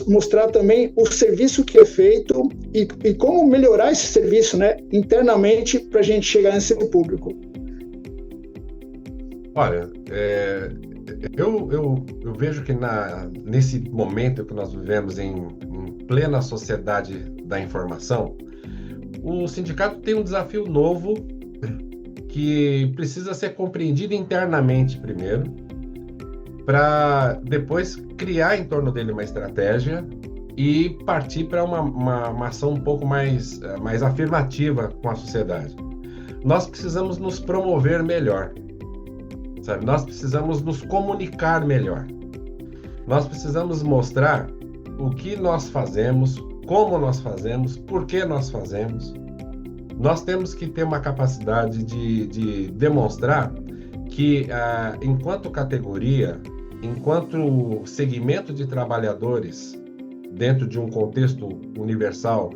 mostrar também o serviço que é feito e como melhorar esse serviço, né, internamente para a gente chegar nesse público. Olha, eu vejo que nesse momento que nós vivemos em plena sociedade da informação, o sindicato tem um desafio novo que precisa ser compreendido internamente primeiro, para depois criar em torno dele uma estratégia e partir para uma ação um pouco mais afirmativa com a sociedade. Nós precisamos nos promover melhor, sabe? Nós precisamos nos comunicar melhor. Nós precisamos mostrar o que nós fazemos, como nós fazemos, por que nós fazemos. Nós temos que ter uma capacidade de demonstrar que, enquanto categoria, enquanto segmento de trabalhadores, dentro de um contexto universal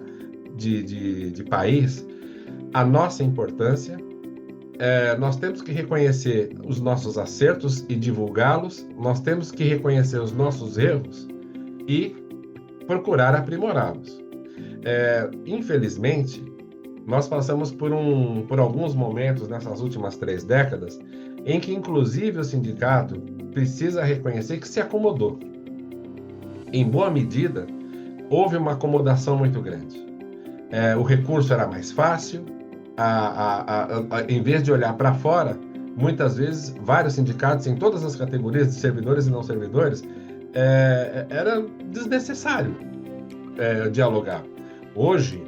de país, a nossa importância, nós temos que reconhecer os nossos acertos e divulgá-los, nós temos que reconhecer os nossos erros e procurar aprimorá-los. Infelizmente, nós passamos por alguns momentos nessas últimas 3 décadas em que, inclusive, o sindicato precisa reconhecer que se acomodou. Em boa medida, houve uma acomodação muito grande. O recurso era mais fácil, em vez de olhar para fora, muitas vezes, vários sindicatos em todas as categorias de servidores e não servidores, era desnecessário dialogar. Hoje,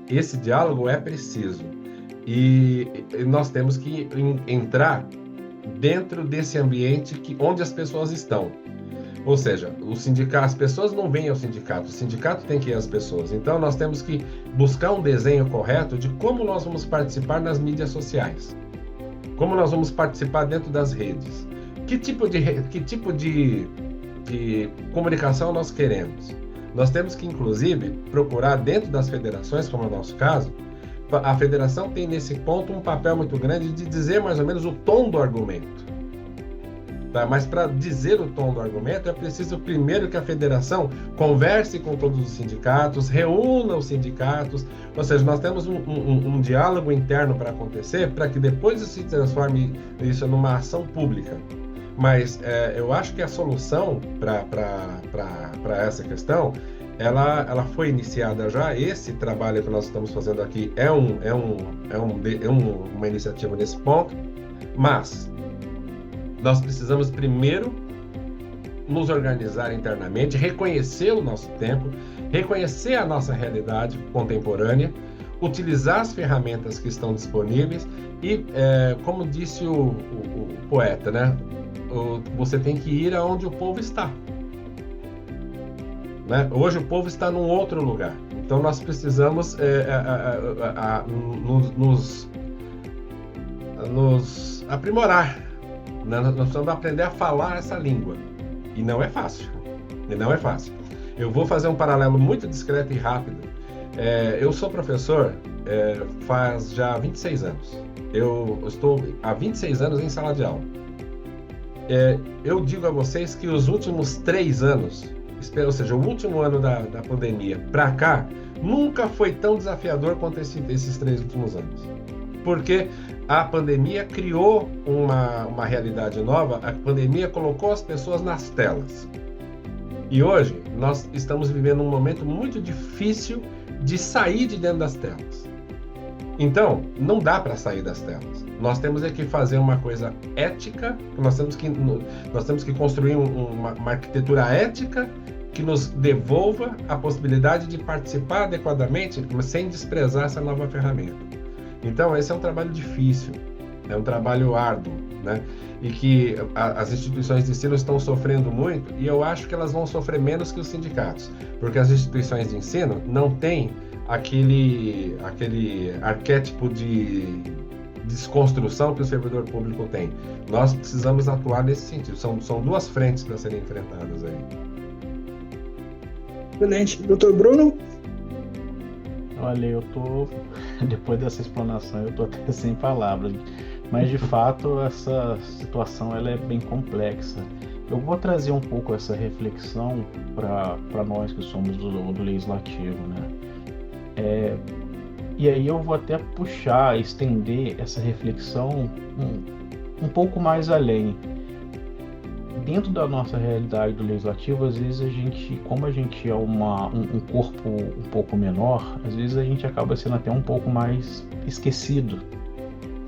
esse diálogo é preciso e nós temos que entrar dentro desse ambiente onde as pessoas estão. Ou seja, as pessoas não vêm ao sindicato, o sindicato tem que ir às pessoas. Então nós temos que buscar um desenho correto de como nós vamos participar nas mídias sociais, como nós vamos participar dentro das redes, que tipo de comunicação nós queremos. Nós temos que, inclusive, procurar dentro das federações, como é o nosso caso, a federação tem nesse ponto um papel muito grande de dizer mais ou menos o tom do argumento. Tá? Mas para dizer o tom do argumento é preciso primeiro que a federação converse com todos os sindicatos, reúna os sindicatos, ou seja, nós temos um diálogo interno para acontecer para que depois se transforme isso numa ação pública. Mas eu acho que a solução para essa questão, ela foi iniciada já. Esse trabalho que nós estamos fazendo aqui é uma iniciativa nesse ponto, mas nós precisamos primeiro nos organizar internamente, reconhecer o nosso tempo, reconhecer a nossa realidade contemporânea, utilizar as ferramentas que estão disponíveis e, como disse o poeta, né? Você tem que ir aonde o povo está. Né? Hoje o povo está num outro lugar. Então nós precisamos nos aprimorar. Né? Nós precisamos aprender a falar essa língua. E não é fácil. Eu vou fazer um paralelo muito discreto e rápido. Eu sou professor faz já 26 anos. Eu estou há 26 anos em sala de aula. Eu digo a vocês que os últimos 3 anos, ou seja, o último ano da pandemia para cá, nunca foi tão desafiador quanto esses 3 últimos anos. Porque a pandemia criou uma realidade nova, a pandemia colocou as pessoas nas telas. E hoje nós estamos vivendo um momento muito difícil de sair de dentro das telas. Então, não dá para sair das telas. Nós temos que fazer uma coisa ética, nós temos que construir uma arquitetura ética que nos devolva a possibilidade de participar adequadamente, mas sem desprezar essa nova ferramenta. Então, esse é um trabalho difícil, é um trabalho árduo, né? E que as instituições de ensino estão sofrendo muito, e eu acho que elas vão sofrer menos que os sindicatos, porque as instituições de ensino não têm aquele arquétipo de desconstrução que o servidor público tem. Nós precisamos atuar nesse sentido. São 2 frentes para serem enfrentadas aí. Excelente. Doutor Bruno? Olha, depois dessa explanação, eu estou até sem palavras. Mas, de fato, essa situação ela é bem complexa. eu vou trazer um pouco essa reflexão para nós que somos do legislativo, né? E aí eu vou até puxar, estender essa reflexão um pouco mais além. Dentro da nossa realidade do legislativo, às vezes como a gente é um corpo um pouco menor, às vezes a gente acaba sendo até um pouco mais esquecido,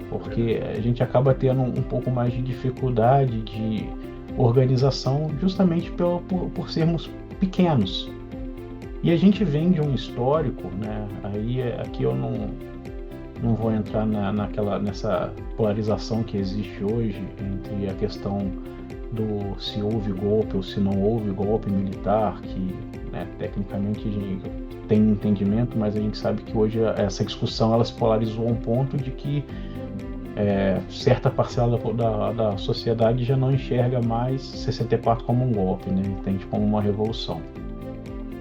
porque a gente acaba tendo um pouco mais de dificuldade de organização justamente por sermos pequenos. E a gente vem de um histórico, né? Aí aqui eu não vou entrar nessa polarização que existe hoje entre a questão do se houve golpe ou se não houve golpe militar, que, né, tecnicamente a gente tem entendimento, mas a gente sabe que hoje essa discussão ela se polarizou a um ponto de que certa parcela da sociedade já não enxerga mais 64 como um golpe, né? Entende como uma revolução.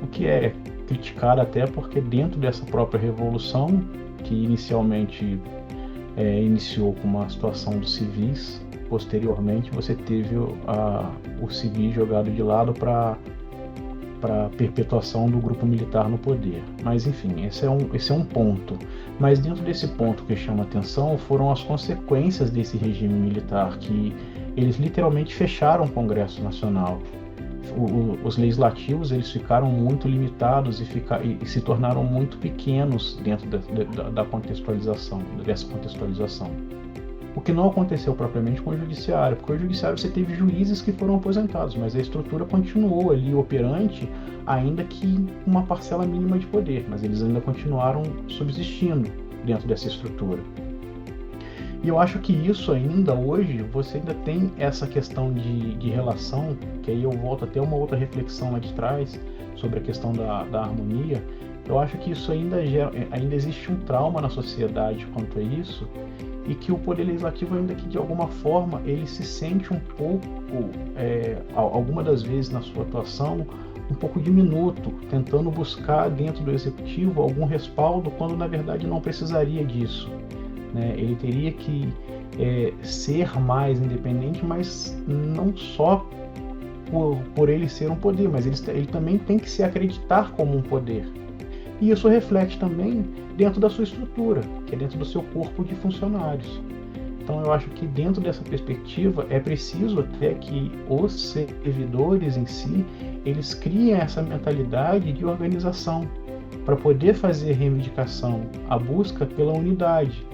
O que é criticado até porque dentro dessa própria revolução, que inicialmente iniciou com uma situação dos civis, posteriormente você teve o civil jogado de lado para perpetuação do grupo militar no poder. Mas enfim, esse é um ponto. Mas dentro desse ponto que chama atenção foram as consequências desse regime militar, que eles literalmente fecharam o Congresso Nacional. Os legislativos eles ficaram muito limitados e se tornaram muito pequenos dentro dessa contextualização. O que não aconteceu propriamente com o judiciário, porque o judiciário você teve juízes que foram aposentados, mas a estrutura continuou ali operante, ainda que uma parcela mínima de poder, mas eles ainda continuaram subsistindo dentro dessa estrutura. E eu acho que isso ainda hoje, você ainda tem essa questão de relação, que aí eu volto até uma outra reflexão lá de trás, sobre a questão da harmonia. Eu acho que isso ainda existe um trauma na sociedade quanto a isso, e que o Poder Legislativo ainda que de alguma forma ele se sente um pouco, alguma das vezes na sua atuação, um pouco diminuto, tentando buscar dentro do Executivo algum respaldo, quando na verdade não precisaria disso, né? Ele teria que ser mais independente, mas não só por ele ser um poder, mas ele também tem que se acreditar como um poder. E isso reflete também dentro da sua estrutura, que é dentro do seu corpo de funcionários. Então eu acho que dentro dessa perspectiva é preciso até que os servidores em si, eles criem essa mentalidade de organização, para poder fazer reivindicação, a busca pela unidade.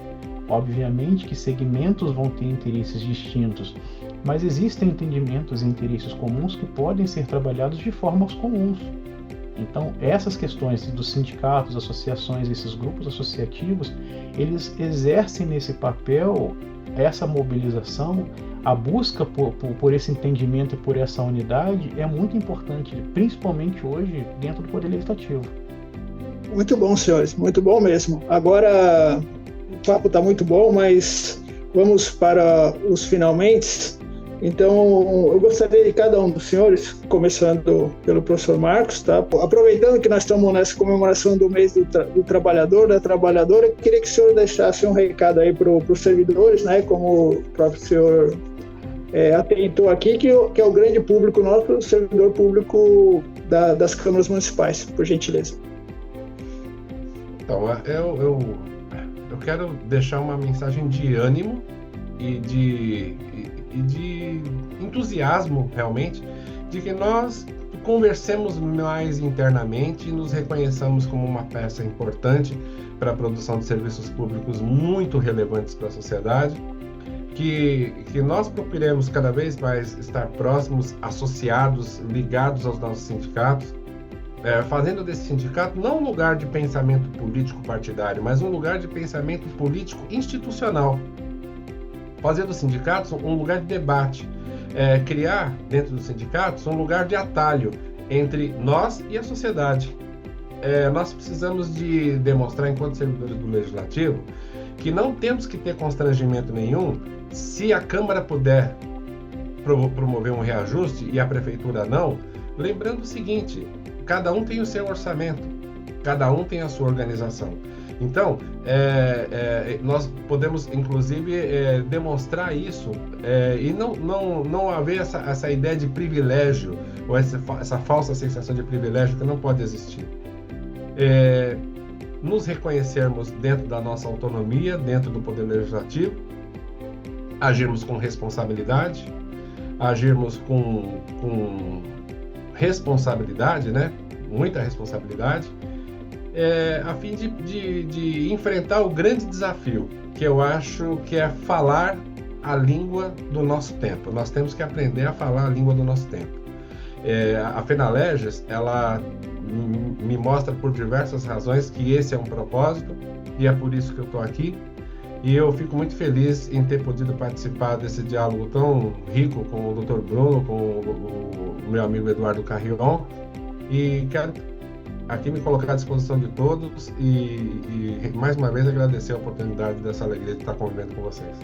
Obviamente que segmentos vão ter interesses distintos, mas existem entendimentos e interesses comuns que podem ser trabalhados de formas comuns. Então, essas questões dos sindicatos, associações, esses grupos associativos, eles exercem nesse papel essa mobilização, a busca por esse entendimento e por essa unidade é muito importante, principalmente hoje, dentro do Poder Legislativo. Muito bom, senhores, muito bom mesmo. Agora, o papo está muito bom, mas vamos para os finalmente. Então, eu gostaria de cada um dos senhores, começando pelo professor Marcos, tá? Aproveitando que nós estamos nessa comemoração do mês do trabalhador, da trabalhadora, eu queria que o senhor deixasse um recado aí para os servidores, né? Como o próprio senhor atentou aqui, que é o grande público nosso, o servidor público das câmaras municipais, por gentileza. Então, eu quero deixar uma mensagem de ânimo e de entusiasmo, realmente, de que nós conversemos mais internamente e nos reconheçamos como uma peça importante para a produção de serviços públicos muito relevantes para a sociedade, que nós procuremos cada vez mais estar próximos, associados, ligados aos nossos sindicatos, fazendo desse sindicato não um lugar de pensamento político partidário, mas um lugar de pensamento político institucional. Fazer dos sindicatos um lugar de debate, criar dentro dos sindicatos um lugar de atalho entre nós e a sociedade. Nós precisamos de demonstrar, enquanto servidores do Legislativo, que não temos que ter constrangimento nenhum se a Câmara puder promover um reajuste e a Prefeitura não, lembrando o seguinte: cada um tem o seu orçamento, cada um tem a sua organização. Então, nós podemos, inclusive, demonstrar isso e não haver essa ideia de privilégio ou essa falsa sensação de privilégio que não pode existir. Nos reconhecermos dentro da nossa autonomia, dentro do Poder Legislativo, agirmos com responsabilidade, agirmos com responsabilidade, né? Muita responsabilidade, a fim de enfrentar o grande desafio, que eu acho que é falar a língua do nosso tempo. Nós temos que aprender a falar a língua do nosso tempo. A FENALEGES, ela me mostra por diversas razões que esse é um propósito, e é por isso que eu estou aqui. E eu fico muito feliz em ter podido participar desse diálogo tão rico com o Dr. Bruno, com o meu amigo Eduardo Carrion, e quero aqui me colocar à disposição de todos e mais uma vez agradecer a oportunidade dessa alegria de estar convivendo com vocês.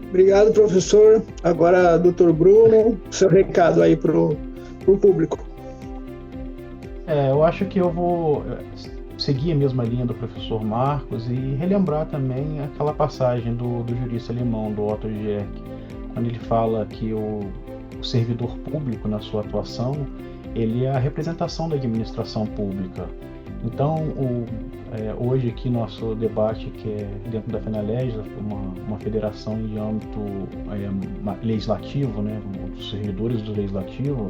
Obrigado, professor. Agora, Dr. Bruno, seu recado aí para o público. Eu acho que eu vou seguir a mesma linha do professor Marcos e relembrar também aquela passagem do jurista alemão, do Otto Dierck, quando ele fala que o servidor público, na sua atuação, ele é a representação da administração pública. Então, hoje aqui nosso debate, que é dentro da FENALEGES, uma federação de âmbito legislativo, né, dos servidores do legislativo,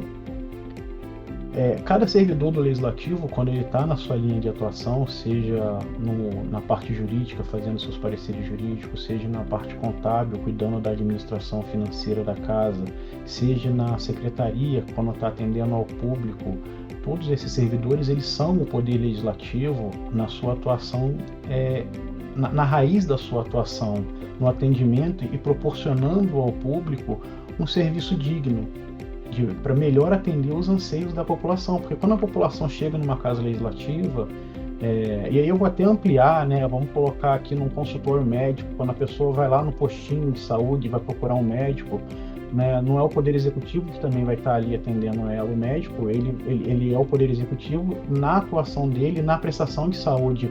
cada servidor do legislativo, quando ele está na sua linha de atuação, seja na parte jurídica, fazendo seus pareceres jurídicos, seja na parte contábil, cuidando da administração financeira da casa, seja na secretaria, quando está atendendo ao público, todos esses servidores, eles são o poder legislativo na sua atuação, na raiz da sua atuação, no atendimento e proporcionando ao público um serviço digno, para melhor atender os anseios da população, porque quando a população chega numa casa legislativa, e aí eu vou até ampliar, né? Vamos colocar aqui num consultório médico, quando a pessoa vai lá no postinho de saúde, vai procurar um médico, né? Não é o Poder Executivo que também vai estar ali atendendo ela, o médico, ele é o Poder Executivo na atuação dele, na prestação de saúde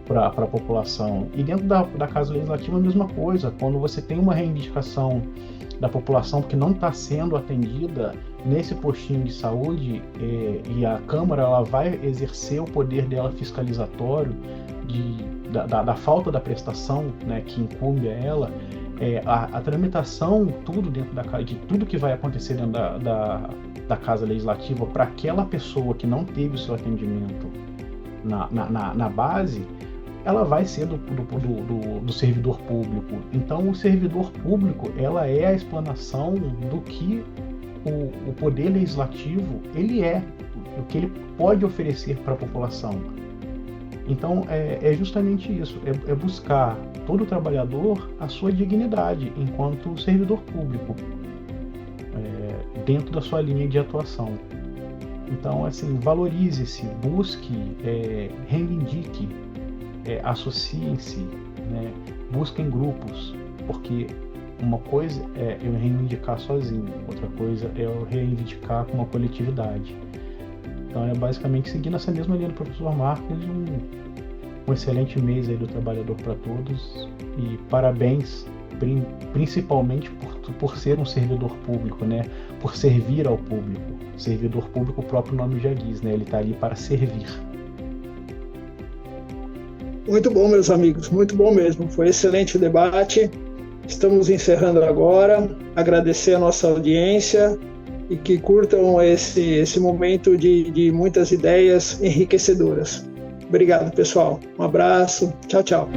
para a população. E dentro da Casa Legislativa a mesma coisa, quando você tem uma reivindicação da população que não está sendo atendida nesse postinho de saúde, e a Câmara ela vai exercer o poder dela fiscalizatório da falta da prestação, né, que incumbe a ela, a tramitação, tudo dentro de tudo que vai acontecer dentro da Casa Legislativa para aquela pessoa que não teve o seu atendimento na base, ela vai ser do servidor público. Então, o servidor público, ela é a explanação do que o poder legislativo, ele o que ele pode oferecer para a população. Então, é justamente isso, é buscar todo trabalhador a sua dignidade enquanto servidor público, dentro da sua linha de atuação. Então, assim, valorize-se, busque, reivindique, associem-se, né? Busquem grupos, porque uma coisa é eu reivindicar sozinho, outra coisa é eu reivindicar com uma coletividade. Então é basicamente seguindo essa mesma linha do professor Marcos, um excelente mês aí do trabalhador para todos e parabéns principalmente por ser um servidor público, né? Por servir ao público. Servidor público, o próprio nome já diz, né? Ele está ali para servir. Muito bom, meus amigos, muito bom mesmo. Foi excelente o debate. Estamos encerrando agora. Agradecer a nossa audiência e que curtam esse momento de muitas ideias enriquecedoras. Obrigado, pessoal. Um abraço. Tchau, tchau.